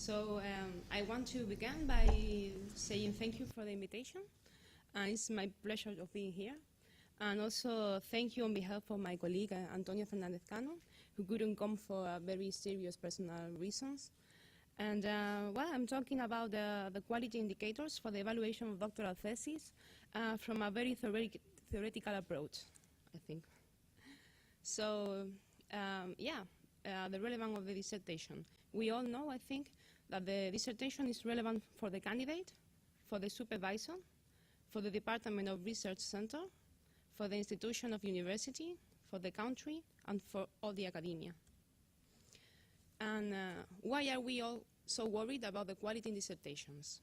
I want to begin by saying thank you for the invitation. It's my pleasure of being here. And also thank you on behalf of my colleague, Antonio Fernandez Cano, who couldn't come for very serious personal reasons. And I'm talking about the quality indicators for the evaluation of doctoral theses from a very theoretical approach, I think. The relevance of the dissertation. We all know, I think, that the dissertation is relevant for the candidate, for the supervisor, for the Department of Research Center, for the institution of university, for the country, and for all the academia. And why are we all so worried about the quality in dissertations?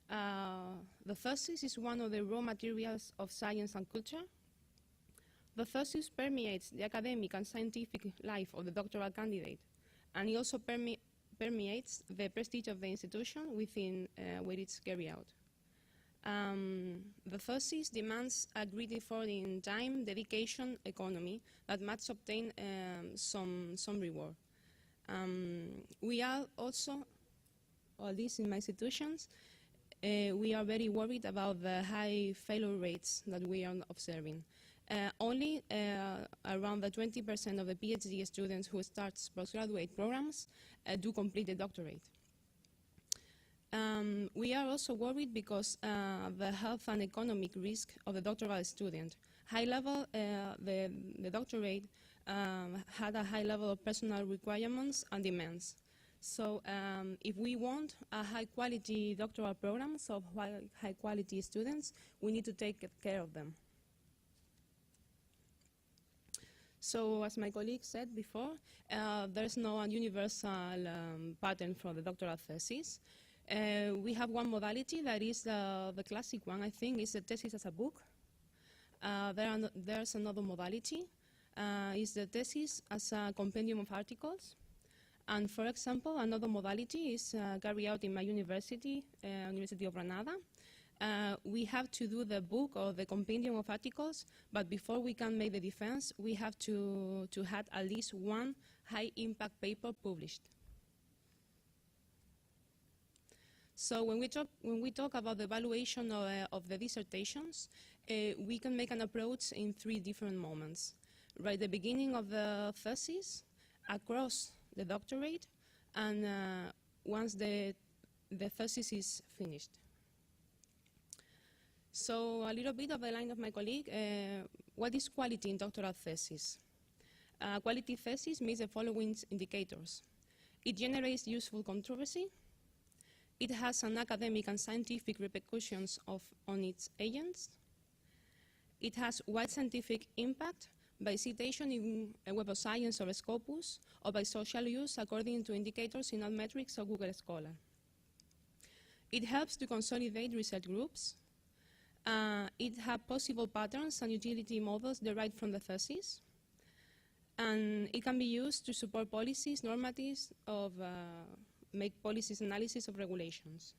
The thesis is one of the raw materials of science and culture. The thesis permeates the academic and scientific life of the doctoral candidate, and it also permeates the prestige of the institution within where it's carried out. The thesis demands a great effort in time, dedication, economy that must obtain some reward. We are also, or at least in my institutions, we are very worried about the high failure rates that we are observing. Only around the 20% of the PhD students who start postgraduate programs do complete the doctorate. We are also worried because the health and economic risk of the doctoral student. High level, the doctorate had a high level of personal requirements and demands. So if we want a high quality doctoral programs of high quality students, we need to take care of them. So as my colleague said before, there's no universal pattern for the doctoral thesis. We have one modality that is the classic one, I think, is the thesis as a book. There's another modality, is the thesis as a compendium of articles. And for example, another modality is carried out in my university, University of Granada. We have to do the book or the compendium of articles, but before we can make the defense, we have to have at least one high impact paper published. So when we talk about the evaluation of the dissertations, we can make an approach in three different moments. Right at the beginning of the thesis, across the doctorate, and once the thesis is finished. So a little bit of the line of my colleague, what is quality in doctoral thesis? Quality thesis means the following indicators. It generates useful controversy. It has an academic and scientific repercussions on its agents. It has wide scientific impact by citation in Web of Science or Scopus, or by social use according to indicators in Altmetrics or Google Scholar. It helps to consolidate research groups. It has possible patterns and utility models derived from the thesis. And it can be used to support policies, normatives, make policies analysis of regulations.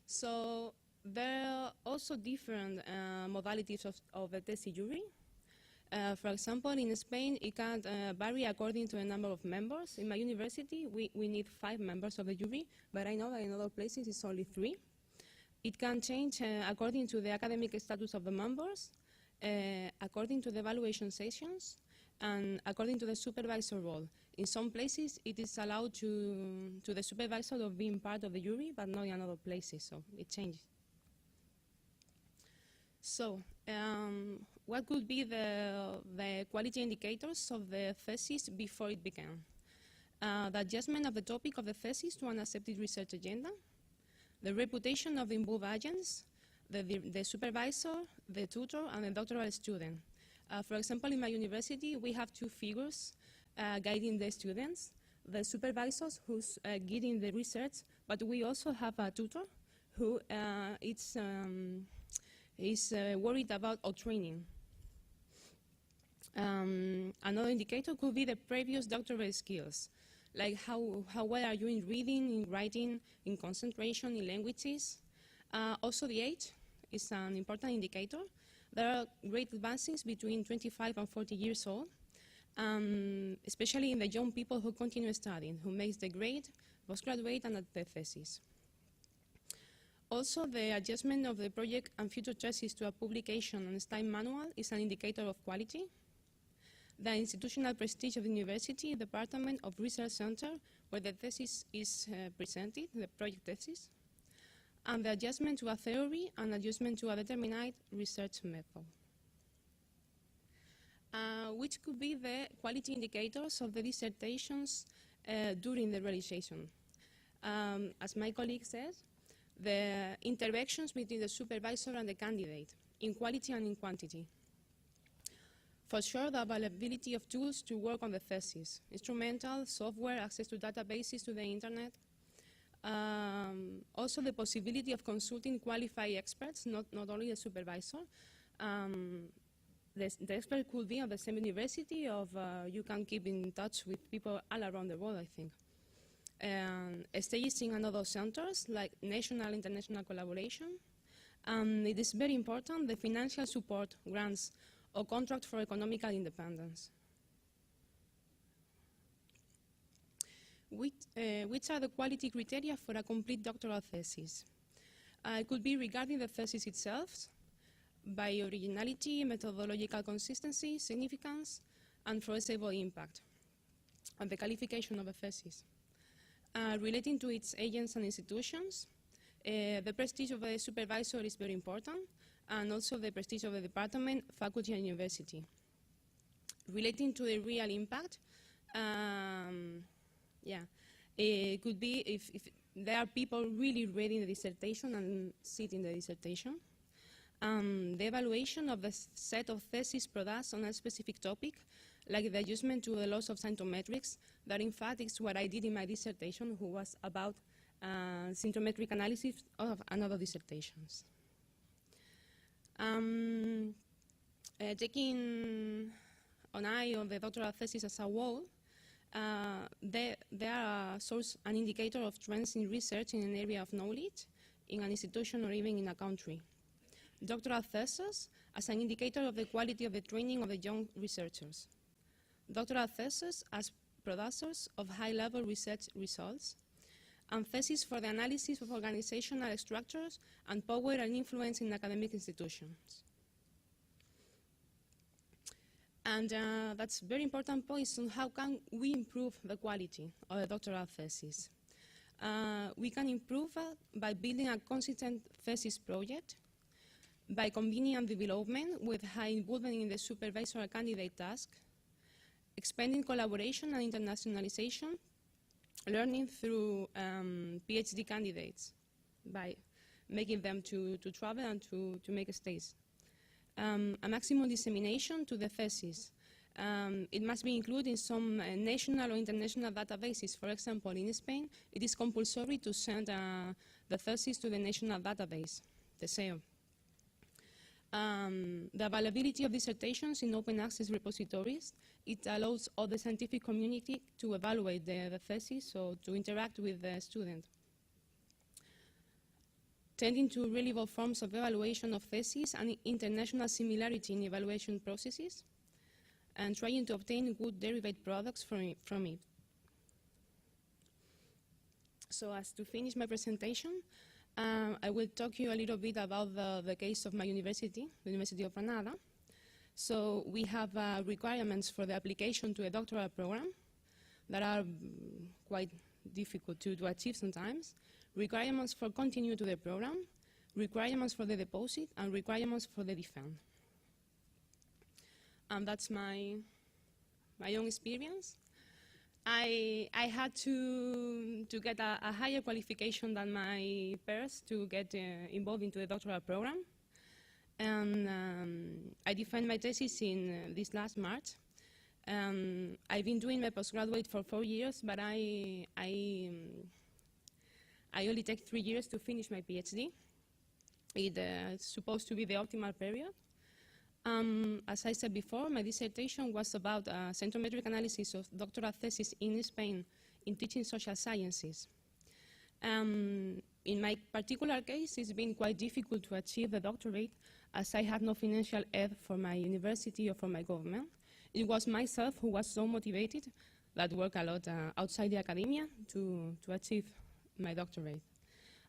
So there are also different modalities of the thesis jury. For example, in Spain, it can vary according to the number of members. In my university, we need 5 members of the jury, but I know that in other places it's only 3. It can change according to the academic status of the members, according to the evaluation sessions, and according to the supervisor role. In some places, it is allowed to the supervisor of being part of the jury, but not in other places, so it changes. So, what could be the quality indicators of the thesis before it began? The adjustment of the topic of the thesis to an accepted research agenda, the reputation of involved agents, the supervisor, the tutor, and the doctoral student. For example, in my university, we have 2 figures guiding the students, the supervisors who's guiding the research, but we also have a tutor who is worried about our training. Another indicator could be the previous doctoral skills, like how well are you in reading, in writing, in concentration, in languages. Also the age is an important indicator. There are great advances between 25 and 40 years old, especially in the young people who continue studying, who makes the grade, postgraduate and at the thesis. Also, the adjustment of the project and future thesis to a publication and style manual is an indicator of quality. The institutional prestige of the university, department of research center, where the thesis is presented, the project thesis, and the adjustment to a theory and adjustment to a determined research method. Which could be the quality indicators of the dissertations during the realization. As my colleague says, the interactions between the supervisor and the candidate in quality and in quantity. For sure, the availability of tools to work on the thesis, instrumental, software, access to databases, to the internet. Also the possibility of consulting qualified experts, not only the supervisor. The expert could be of the same university, you can keep in touch with people all around the world, I think. Stages in another centers, like national, international collaboration. It is very important, the financial support, grants, or contract for economical independence. Which are the quality criteria for a complete doctoral thesis? It could be regarding the thesis itself, by originality, methodological consistency, significance, and foreseeable impact, and the qualification of a thesis. Relating to its agents and institutions, the prestige of the supervisor is very important, and also the prestige of the department, faculty, and university. Relating to the real impact, it could be if there are people really reading the dissertation and sitting the dissertation. The evaluation of the set of thesis products on a specific topic, like the adjustment to the laws of symptometrics, that in fact is what I did in my dissertation, who was about symptometric analysis of another dissertations. Taking an eye on the doctoral thesis as a whole, they are a source, an indicator of trends in research in an area of knowledge, in an institution or even in a country. Doctoral thesis as an indicator of the quality of the training of the young researchers. Doctoral thesis as producers of high-level research results, and thesis for the analysis of organizational structures and power and influence in academic institutions. And that's very important points on how can we improve the quality of the doctoral thesis. We can improve by building a consistent thesis project, by convening development with high involvement in the supervisor candidate task, expanding collaboration and internationalization, learning through PhD candidates by making them to travel and to make stays. A maximum dissemination to the thesis. It must be included in some national or international databases. For example, in Spain, it is compulsory to send the thesis to the national database, the SEO. The availability of dissertations in open access repositories, it allows all the scientific community to evaluate the thesis, or to interact with the student. Tending to reliable forms of evaluation of theses and international similarity in evaluation processes, and trying to obtain good derived products from it. So as to finish my presentation, I will talk to you a little bit about the case of my university, the University of Granada. So we have requirements for the application to a doctoral program that are quite difficult to achieve sometimes. Requirements for continue to the program, requirements for the deposit, and requirements for the defense. And that's my own experience. I had to get a higher qualification than my peers to get involved into the doctoral program. And I defended my thesis in this last March. I've been doing my postgraduate for 4 years, but I only take 3 years to finish my PhD. It's supposed to be the optimal period. As I said before, my dissertation was about symptometric analysis of doctoral thesis in Spain in teaching social sciences. In my particular case, it's been quite difficult to achieve the doctorate, as I had no financial aid for my university or for my government. It was myself who was so motivated that work a lot outside the academia to achieve my doctorate.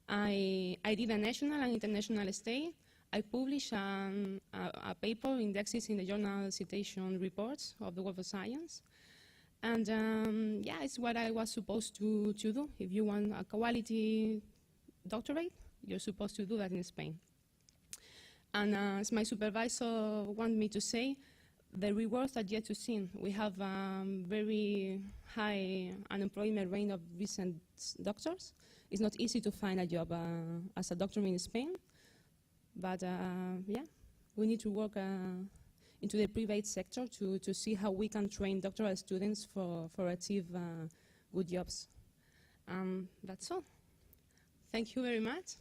I did a national and international stay. I published a paper indexes in the journal Citation Reports of the World of Science. And yeah, it's what I was supposed to do. If you want a quality doctorate, you're supposed to do that in Spain. And as my supervisor wanted me to say, the rewards are yet to be seen. We have very high unemployment rate of recent doctors. It's not easy to find a job as a doctor in Spain, but yeah, we need to work into the private sector to see how we can train doctoral students for achieve good jobs. That's all. Thank you very much.